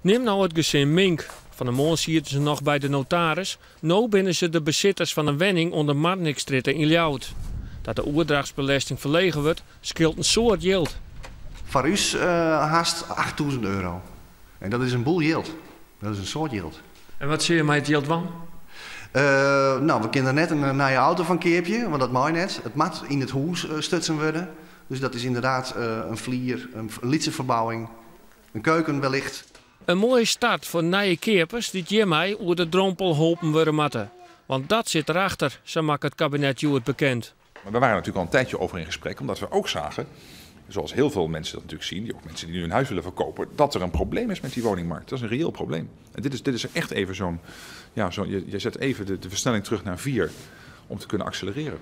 Neem nou het gezin Mink. Van de morgen zitten ze nog bij de notaris. Nu binnen ze de bezitters van een wenning onder Marnixstrit in Ljouwert. Dat de oerdrachtsbelasting verlegen wordt, scheelt een soort yield. Voor ons haast €8.000. En dat is een boel yield. Dat is een soort yield. En wat zie je met het yield van? Nou, we kunnen net een nieuwe auto van keerpje, want dat mag net. Het moet in het huis stutsen worden. Dus dat is inderdaad een vlier, een lietse verbouwing, een keuken wellicht. Een mooie start voor nieuwe keepers die hiermee over de drompel helpen worden moeten. Want dat zit erachter, zo maakt het kabinet Ljouwert bekend. Maar we waren natuurlijk al een tijdje over in gesprek, omdat we ook zagen, zoals heel veel mensen dat natuurlijk zien, ook mensen die nu hun huis willen verkopen, dat er een probleem is met die woningmarkt. Dat is een reëel probleem. En dit is echt even zo'n, je zet even de versnelling terug naar 4 om te kunnen accelereren.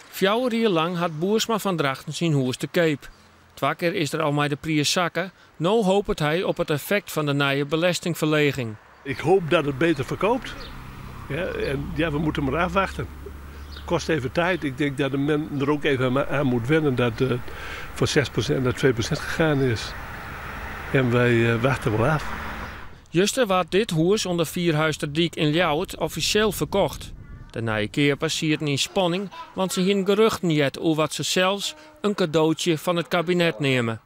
4 jaar lang had Boersma van Drachten zijn huis te keep. 2 keer is er al maar de prijs zakken. Nu hoopt hij op het effect van de nieuwe belastingverleging. Ik hoop dat het beter verkoopt. Ja, en ja, we moeten maar afwachten. Het kost even tijd. Ik denk dat de men er ook even aan moet wennen dat voor 6% naar 2% gegaan is. En wij wachten wel af. Juster wordt dit huis onder Vierhuisterdiek in Ljouwert officieel verkocht. De nieuwe keepers zien in spanning, want ze hebben geruchten jet over wat ze zelfs een cadeautje van het kabinet nemen.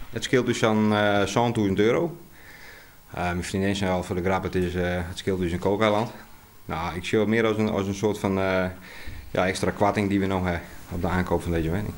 Het scheelt dus aan €100.000. Mijn vriendin zei al voor de grap, het scheelt dus een kookeiland. Nou, ik zie het meer als een soort van extra kwarting die we nog hebben op de aankoop van deze woning.